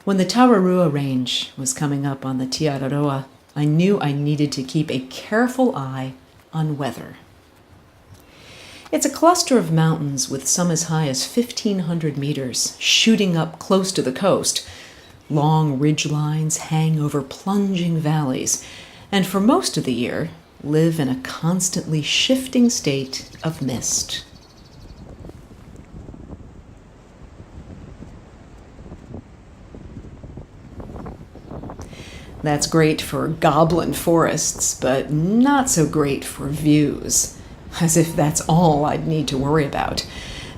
When the Tararuas range was coming up on the Te Araroa, I knew I needed to keep a careful eye on weather. It's a cluster of mountains with some as high as 1,500 meters, shooting up close to the coast. Long ridge lines hang over plunging valleys, and for most of the year, live in a constantly shifting state of mist. That's great for goblin forests, but not so great for views. As if that's all I'd need to worry about.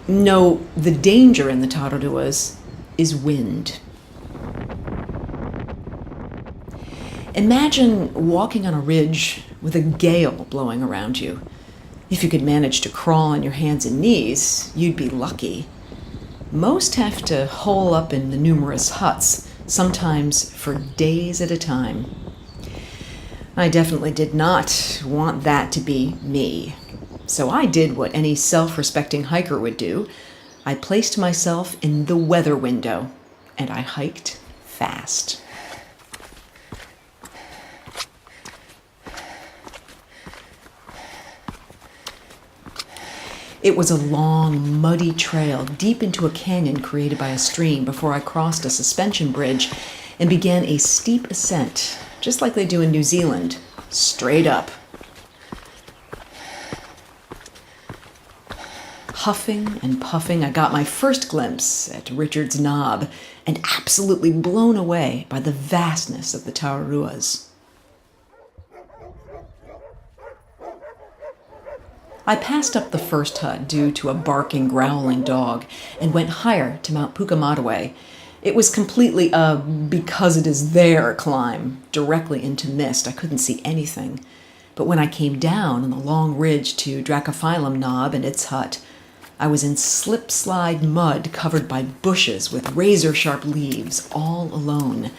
No, the danger in the Tararuas is wind. Imagine walking on a ridge with a gale blowing around you. If you could manage to crawl on your hands and knees, you'd be lucky. Most have to hole up in the numerous huts, sometimes for days at a time. I definitely did not want that to be me. So I did what any self-respecting hiker would do. I placed myself in the weather window, and I hiked fast. It was a long, muddy trail deep into a canyon created by a stream before I crossed a suspension bridge and began a steep ascent, just like they do in New Zealand, straight up. Huffing and puffing, I got my first glimpse at Richard's Knob and absolutely blown away by the vastness of the Tararuas. I passed up the first hut due to a barking, growling dog and went higher to Mount Pukemataway. It was completely a because it is there climb, directly into mist. I couldn't see anything. But when I came down on the long ridge to Dracophyllum Knob and its hut, I was in slip-slide mud covered by bushes with razor-sharp leaves, all alone.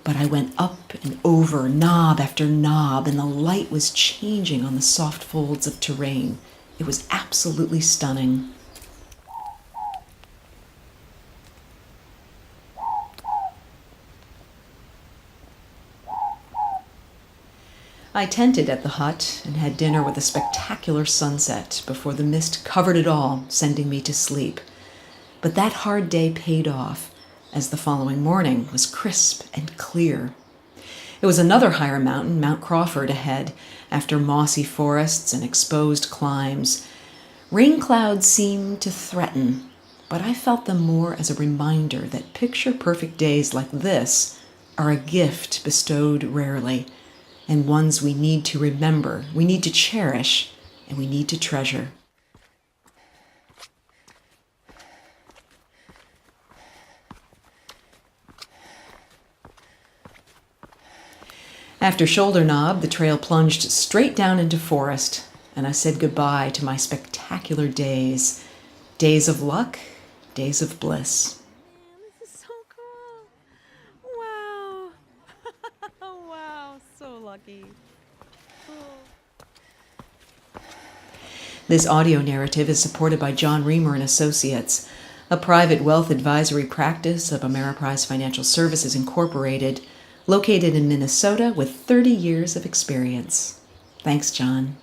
But I went up and over knob after knob, and the light was changing on the soft folds of terrain. It was absolutely stunning. I tented at the hut and had dinner with a spectacular sunset before the mist covered it all, sending me to sleep. But that hard day paid off, as the following morning was crisp and clear. It was another higher mountain, Mount Crawford, ahead, after mossy forests and exposed climbs. Rain clouds seemed to threaten, but I felt them more as a reminder that picture-perfect days like this are a gift bestowed rarely, and ones we need to remember, we need to cherish, and we need to treasure. After Shoulder Knob, the trail plunged straight down into forest, and I said goodbye to my spectacular days. Days of luck, days of bliss. This is so cool. Wow. Wow, so lucky. Cool. This audio narrative is supported by John Reamer and Associates, a private wealth advisory practice of Ameriprise Financial Services Incorporated, located in Minnesota with 30 years of experience. Thanks, John.